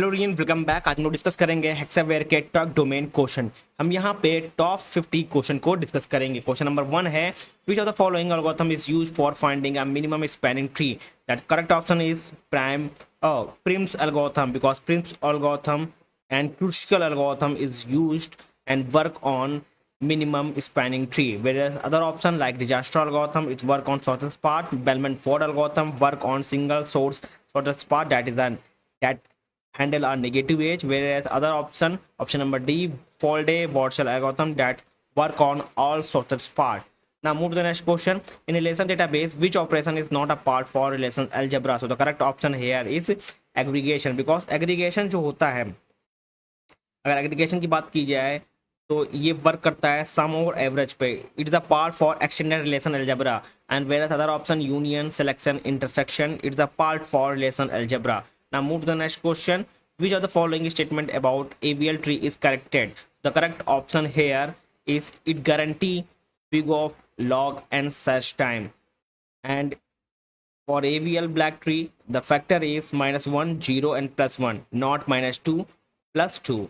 Hello rayon, welcome back. आज हम लोग डिस्कस करेंगे हेक्सावेयर के टॉप डोमेन क्वेश्चन। हम यहाँ पे टॉप 50 क्वेश्चन को डिस्कस करेंगे। क्वेश्चन नंबर 1 है, which of the following algorithm is used for finding a minimum spanning tree? That correct option is Prim's algorithm, because Prim's algorithm and Kruskal algorithm is used and work on minimum spanning tree, whereas other option like Dijkstra algorithm it work on shortest path, Bellman-Ford algorithm work on single source shortest path, that handle a negative edge, whereas other option number D, Folday-Warshall algorithm that work on all shortest path. Now move to the next question. In relation database, which operation is not a part for relation algebra? So the correct option here is aggregation, because aggregation जो होता है, अगर aggregation की बात की जाए तो ये वर्क करता है सम और एवरेज पे। It is a part for extended relation algebra, and where other option union, selection, intersection, it is a part for relation algebra. Now move to the next question. which of the following statement about AVL tree is corrected? The correct option here is it guarantee big of log and search time, and for AVL black tree the factor is -1, 0 and +1, not -2 +2.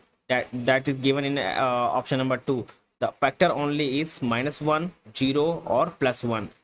That is given in option number 2. The factor only is -1, 0 or +1.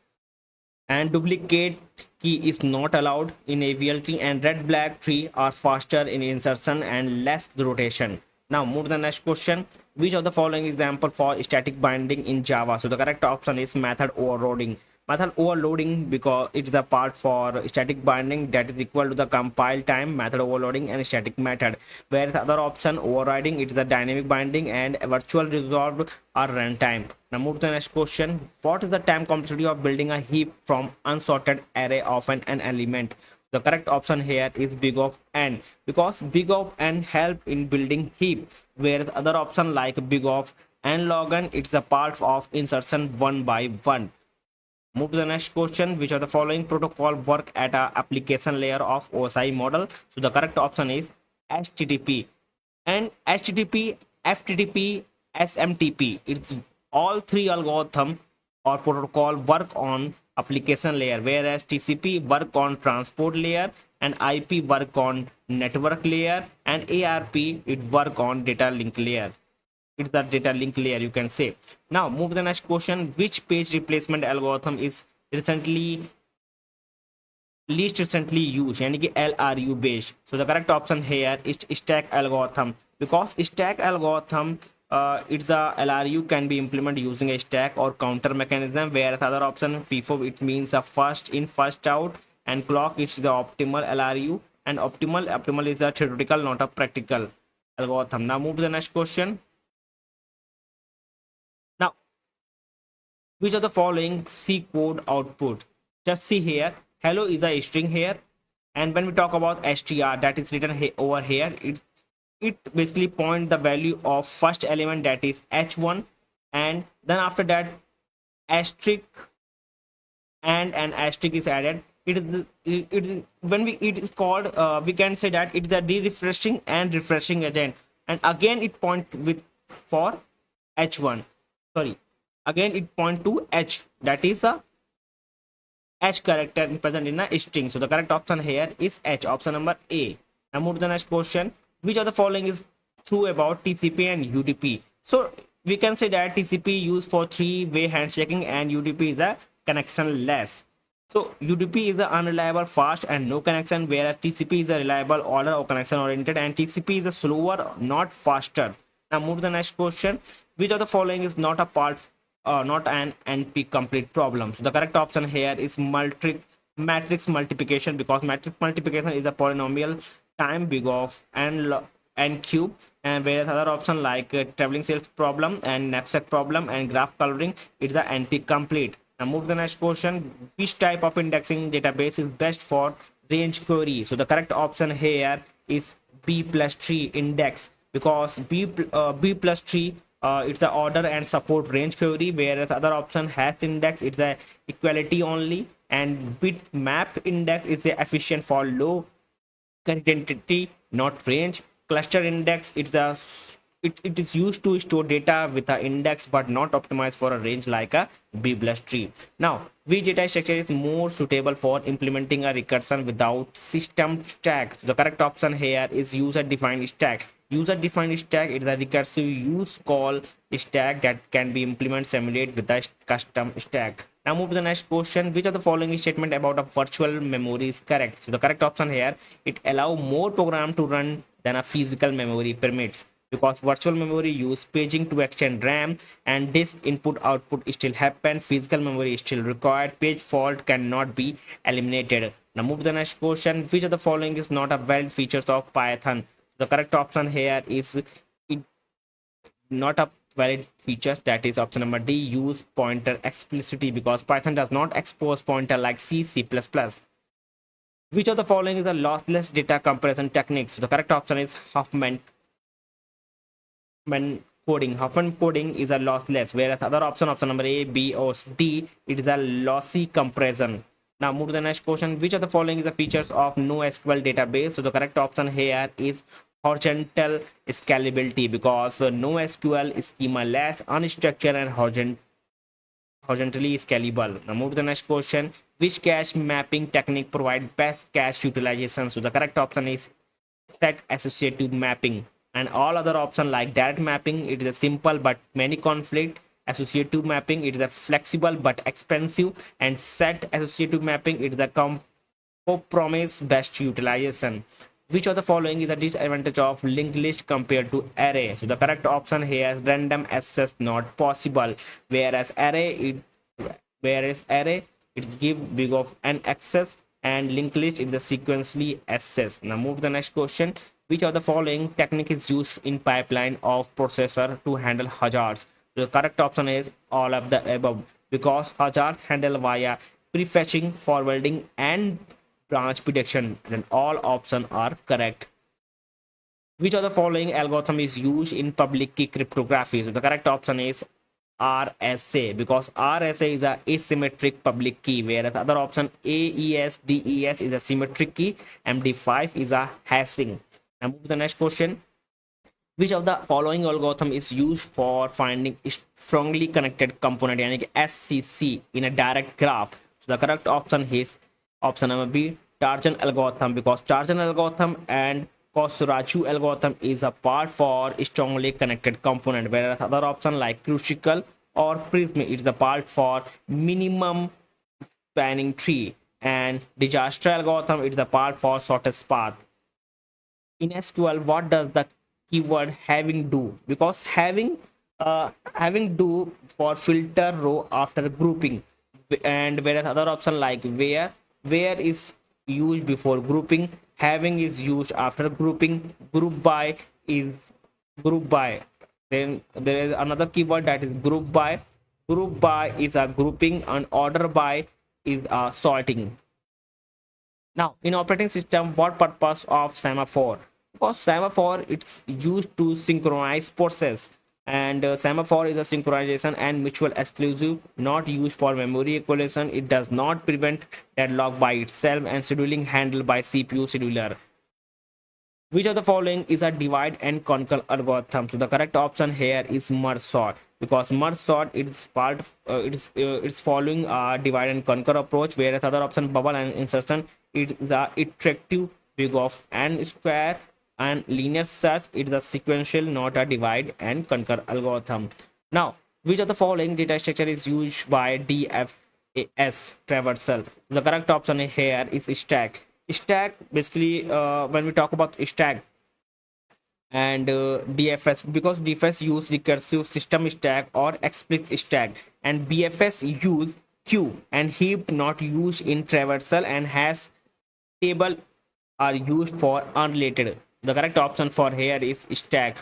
And duplicate key is not allowed in AVL tree, and red black tree are faster in insertion and less rotation. Now move to the next question. Which of the following example for static binding in Java? So the correct option is method overloading. Method overloading because it's the part for static binding that is equal to the compile time, method overloading and static method. Whereas other option overriding, it is a dynamic binding and virtual resolved or runtime. Now move to the next question. What is the time complexity of building a heap from unsorted array of an element? The correct option here is big of n, because big of n help in building heap, whereas other option like big of n log n, it's a part of insertion one by one. Move to the next question. Which of the following protocol work at a application layer of OSI model? So the correct option is HTTP. And HTTP, FTTP, SMTP, it's all three algorithm or protocol work on application layer, whereas TCP work on transport layer, and IP work on network layer, and ARP it work on data link layer. It's the data link layer, you can say. Now move to the next question. Which page replacement algorithm is least recently used, यानी कि LRU based? So the correct option here is stack algorithm, because stack algorithm it's a LRU can be implemented using a stack or counter mechanism, whereas other option FIFO it means a first in first out, and clock it's the optimal LRU, and optimal is a theoretical not a practical algorithm. Now move to the next question. Now which of the following C code output? Just see here, hello is a string here, and when we talk about str that is written over here, it basically point the value of first element, that is h1, and then after that asterisk and an asterisk is added. It is when we it is called we can say that it is a de-refreshing and refreshing agent, and again it point with for h1, sorry, again it point to h, that is a h character present in a string. So the correct option here is h, option number A. Now move to the next question. Which of the following is true about TCP and UDP? So we can say that TCP used for three-way handshaking and UDP is a connectionless. So UDP is a unreliable, fast and no connection, whereas TCP is a reliable, order or connection oriented, and TCP is a slower, not faster. Now move to the next question. Which of the following is not a part not an NP complete problem? So the correct option here is matrix multiplication, because matrix multiplication is a polynomial time big of n cube, and whereas other option like traveling sales problem and knapsack problem and graph coloring, it's a NP complete. Now move to the next question. Which type of indexing database is best for range query? So the correct option here is B plus tree index, because B plus tree it's the order and support range query, whereas other option hash index it's a equality only, and bitmap index is a efficient for low concurrency not range. Cluster index it's the it is used to store data with an index but not optimized for a range like a B-plus tree. Now, which data structure is more suitable for implementing a recursion without system stack? So the correct option here is user-defined stack. User-defined stack is a recursive use call stack that can be implemented simulate with a custom stack. Now move to the next question. Which of the following statement about a virtual memory is correct? So the correct option here, it allow more program to run than a physical memory permits, because virtual memory use paging to extend RAM and disk input output still happen. Physical memory is still required. Page fault cannot be eliminated. Now move to the next question. Which of the following is not a valid features of Python? The correct option here is it not a valid features, that is option number D, use pointer explicitly, because Python does not expose pointer like C++. Which of the following is a lossless data comparison technique? So the correct option is Huffman coding. Huffman coding is a lossless, whereas other option number A, B, or D, it is a lossy comparison. Now move to the next question. Which of the following is the features of NoSQL database? So the correct option here is horizontal scalability, because NoSQL is schema-less, unstructured, and horizontally scalable. Now move to the next question. Which cache mapping technique provide best cache utilization? So the correct option is set associative mapping. And all other options like direct mapping, it is a simple but many conflict. Associative mapping, it is a flexible but expensive. And set associative mapping, it is a compromise best utilization. Which of the following is a disadvantage of linked list compared to array? So the correct option here is random access not possible, whereas array it give big of an access, and linked list is the sequentially access. Now move to the next question. Which of the following technique is used in pipeline of processor to handle hazards? The correct option is all of the above, because hazards handle via prefetching, forwarding, and branch prediction. Then all options are correct. Which of the following algorithm is used in public key cryptography? So the correct option is RSA, because RSA is a asymmetric public key, whereas other option AES, DES is a symmetric key, MD5 is a hashing. Now move to the next question. Which of the following algorithm is used for finding strongly connected component, यानी कि SCC, in a direct graph? So the correct option is option number B, Tarjan algorithm, because Tarjan algorithm and Kosuraju algorithm is a part for strongly connected component, whereas other option like Crucial or Prism is the part for minimum spanning tree, and Disaster algorithm is the part for shortest path. In SQL, what does the keyword having do? Because having do for filter row after grouping, and whereas other option like where is used before grouping, having is used after grouping, group by is group by. Then there is another keyword that is group by. Group by is a grouping, and order by is a sorting. Now, in operating system, what purpose of semaphore? Because semaphore it's used to synchronize process, and semaphore is a synchronization and mutual exclusive, not used for memory equalization. It does not prevent deadlock by itself, and scheduling handled by CPU scheduler. Which of the following is a divide and conquer algorithm? So the correct option here is merge sort, because merge sort it's part it's following a divide and conquer approach, whereas other option bubble and insertion it is a iterative big of n square, and linear search it is a sequential, not a divide and conquer algorithm. Now, which of the following data structure is used by DFS traversal? The correct option here is stack. Stack basically when we talk about stack and DFS, because DFS use recursive system stack or explicit stack, and BFS use queue and heap not used in traversal, and hash table are used for unrelated. The correct option for here is stack.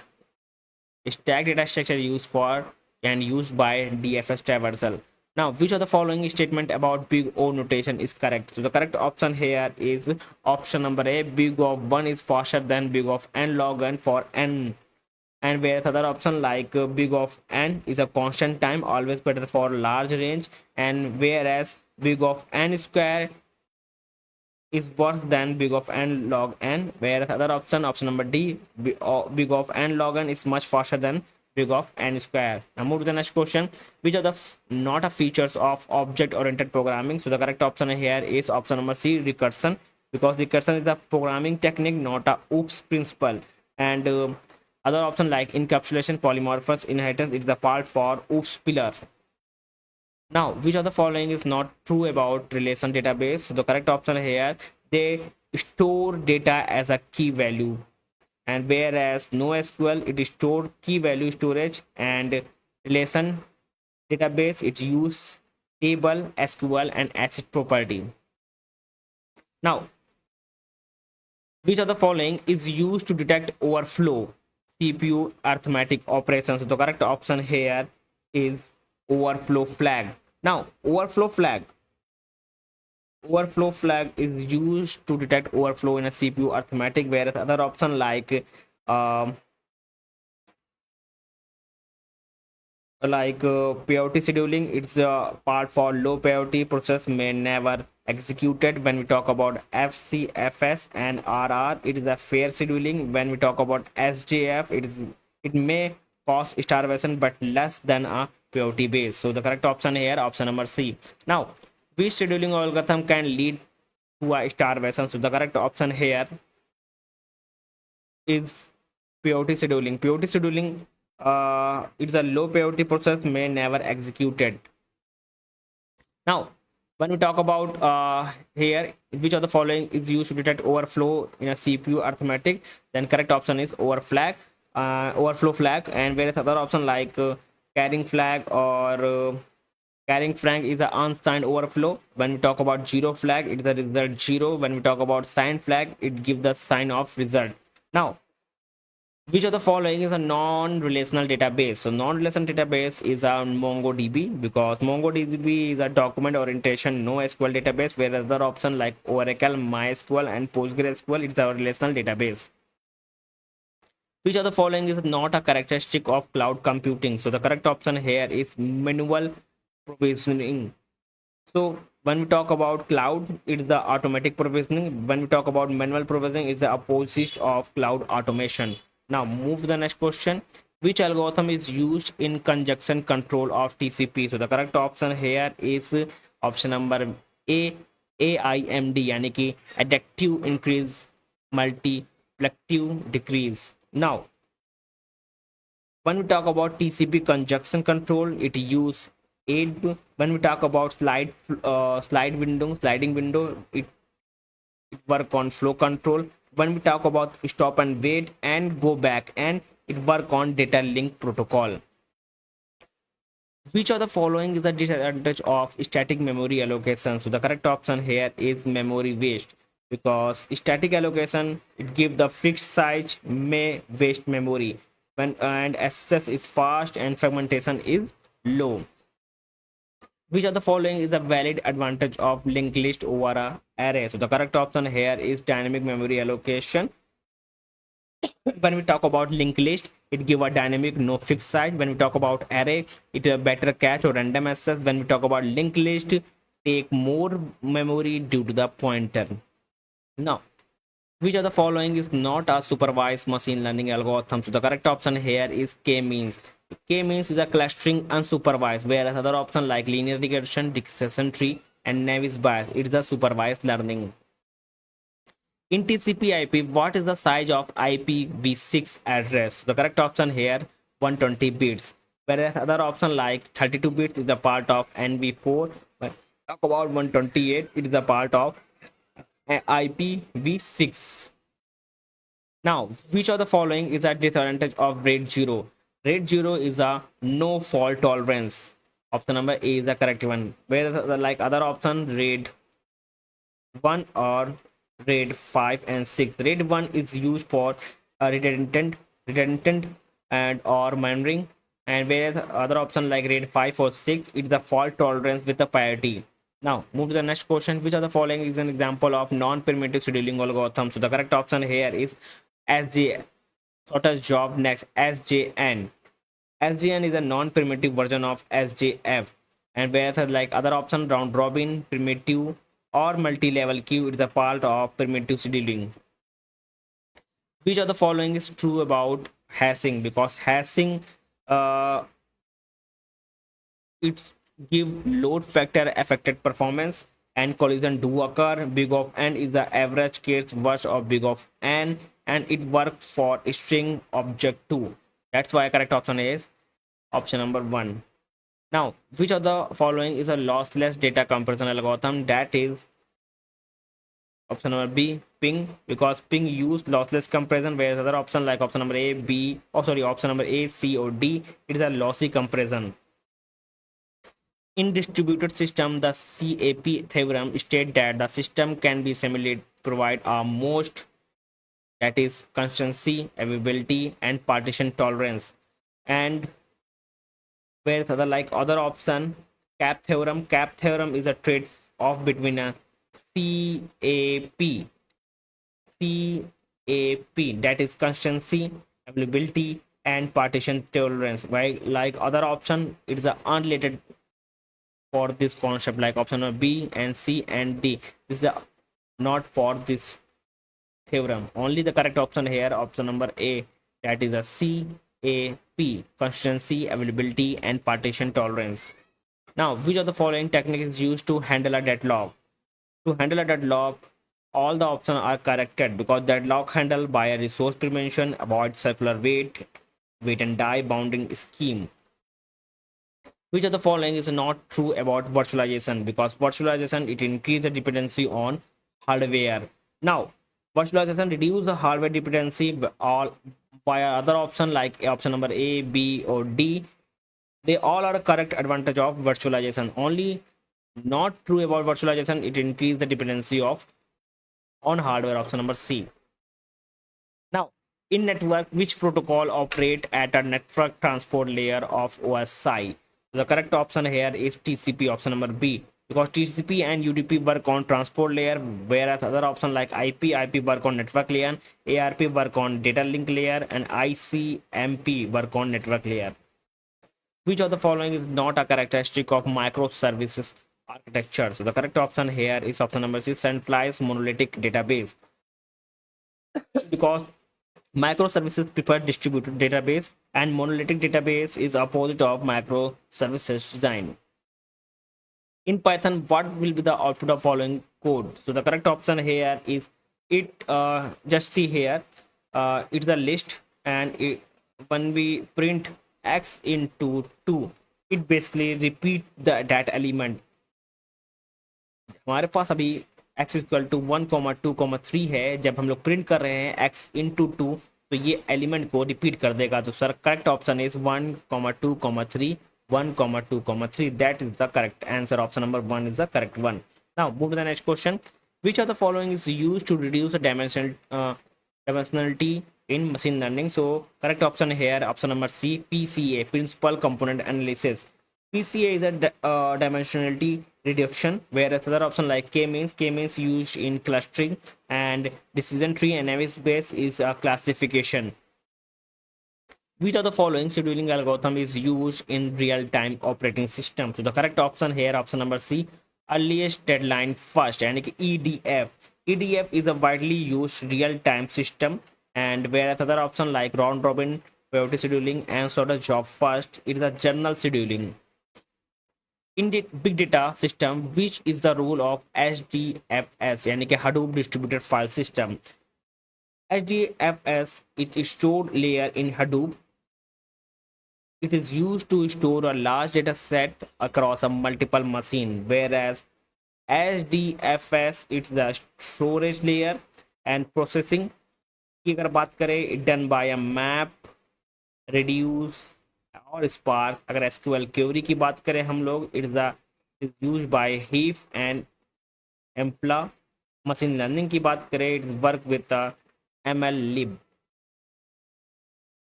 Stack data structure used for and used by DFS traversal. Now, which of the following statement about big O notation is correct? So the correct option here is option number A, big O of 1 is faster than big O of n log n for n. And whereas other option like big O of n is a constant time, always better for large range, and whereas big O of n square is worse than big of n log n, whereas other option, option number D, big of n log n is much faster than big of n square. Now move to the next question. Which are the not a features of object oriented programming? So the correct option here is option number C, recursion, because recursion is the programming technique, not a OOPS principle. And other option like encapsulation, polymorphous, inheritance, it's the part for OOPS pillar. Now, which of the following is not true about relation database? So the correct option here, they store data as a key value, and whereas NoSQL it is store key value storage, and relation database it use table, SQL, and ACID property. Now, which of the following is used to detect overflow CPU arithmetic operations? So the correct option here is overflow flag. Now, overflow flag is used to detect overflow in a CPU arithmetic, whereas other option like peyote scheduling, it's a part for low peyote process may never executed. When we talk about FCFS and RR, it is a fair scheduling. When we talk about SJF, it may cause starvation but less than a peyote base. So the correct option here, option number C. Now, which scheduling algorithm can lead to a starvation? So the correct option here is peyote scheduling. Peyote scheduling, it's a low peyote process may never executed. Now, when we talk about here, which of the following is used to detect overflow in a CPU arithmetic, then correct option is overflow flag, and whereas other option like carrying flag or carrying flag is an unsigned overflow. When we talk about zero flag, it is the result 0. When we talk about signed flag, it gives the sign of result. Now, which of the following is a non-relational database? So non-relational database is a MongoDB, because MongoDB is a document orientation NoSQL database, where other option like Oracle, MySQL, and PostgreSQL is a relational database. Which of the following is not a characteristic of cloud computing? So the correct option here is manual provisioning. So when we talk about cloud, it's the automatic provisioning. When we talk about manual provisioning, it's the opposite of cloud automation. Now move to the next question. Which algorithm is used in conjunction control of TCP? So the correct option here is option number A, AIMD, यानी कि additive increase, multiplicative decrease. Now, when we talk about TCP conjunction control, it use aid. When we talk about sliding window, it work on flow control. When we talk about stop and wait and go back, and it work on data link protocol. Which of the following is the disadvantage of static memory allocation? So the correct option here is memory waste, because static allocation it give the fixed size may waste memory when, and access is fast and fragmentation is low. Which of the following is a valid advantage of linked list over a array? So the correct option here is dynamic memory allocation. When we talk about linked list, it give a dynamic no fixed size. When we talk about array, it a better cache or random access. When we talk about linked list, take more memory due to the pointer. Now, which of the following is not a supervised machine learning algorithm? So the correct option here is k-means. K-means is a clustering unsupervised, whereas other option like linear regression, decision tree, and Navier Bayes, it is a supervised learning. In TCP/IP, what is the size of IPv6 address? The correct option here 120 bits, whereas other option like 32 bits is a part of NV4. When talk about 128, it is a part of IPv6. Now, which of the following is a disadvantage of RAID 0? RAID 0 is a no fault tolerance. Option number A is the correct one. Whereas like other option RAID 1 or RAID 5 and 6. RAID 1 is used for redundant and or memory, and whereas other option like RAID 5 or 6, it's the fault tolerance with the parity. Now move to the next question. Which of the following is an example of non-primitive scheduling algorithm? So the correct option here is SJ. Sort of job next SJN. SJN is a non-primitive version of SJF, and whereas like other option round robin, primitive, or multi-level queue. It's a part of primitive scheduling. Which of the following is true about hashing? Because hashing, uh, it's give load factor affected performance and collision do occur. Big of n is the average case worst of big of n, and it works for string object too. That's why correct option is option number 1. Now, which of the following is a lossless data compression algorithm? That is option number B, ping, because ping use lossless compression, whereas other option like option number A, B, option number A, C, or D, it is a lossy compression. In distributed system, the CAP theorem states that the system can be simulated provide a most, that is consistency, availability, and partition tolerance. And whereas other like other option, cap theorem is a trade off between a CAP, that is consistency, availability, and partition tolerance. While like other option, it is a unrelated for this concept, like option number B and C and D. This is not for this theorem. Only the correct option here, option number A, that is a CAP, consistency, availability, and partition tolerance. Now, which of the following technique is used to handle a deadlock? To handle a deadlock, all the options are corrected, because deadlock handled by a resource prevention, avoid circular wait and die bounding scheme. Which of the following is not true about virtualization? Because virtualization, it increases the dependency on hardware. Now, virtualization reduce the hardware dependency all by other option like option number A, B, or D. They all are a correct advantage of virtualization. Only not true about virtualization, it increases the dependency of on hardware, option number C. Now, in network, which protocol operate at a network transport layer of OSI? The correct option here is TCP, option number B, because TCP and UDP work on transport layer, whereas other option like IP work on network layer, ARP work on data link layer, and ICMP work on network layer. Which of the following is not a characteristic of microservices architecture? So the correct option here is option number C, centralized monolithic database, because microservices prefer distributed database and monolithic database is opposite of microservices design. In Python, what will be the output of following code? So the correct option here is it, just see here, it's a list, and when we print x into 2, it basically repeat that element. हमारे पास अभी x equal to 1,2,3 है, जब हम लोग print कर रहे हैं x into 2, तो ये एलिमेंट को रिपीट कर देगा. तो sir correct option is 1,2,3, 1,2,3. That is the correct answer. Option number 1 is the correct one. Now move to the next question. Which of the following is used to reduce the dimensionality in machine learning? So correct option here, option number C, PCA, principal component analysis. PCA is a dimensionality reduction, whereas other option like k-means used in clustering, and decision tree and Navier Bayes is a classification. Which of the following scheduling algorithm is used in real-time operating system? So the correct option here, option number C, earliest deadline first, and EDF. EDF is a widely used real-time system, and whereas other option like round robin, priority scheduling, and sort of job first, it is a general scheduling. In the big data system, which is the role of HDFS, यानी कि Hadoop distributed file system? HDFS, it is stored layer in Hadoop. It is used to store a large data set across a multiple machine, whereas HDFS, it's the storage layer and processing की अगर बात करें, it done by a map, reduce और Spark. अगर SQL query की बात करें हम लोग, it is used by Hive and Impala. Machine learning की बात करें, it is work with ML lib.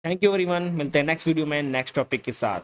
Thank you everyone, मिलते हैं नेक्स्ट वीडियो में नेक्स्ट टॉपिक के साथ.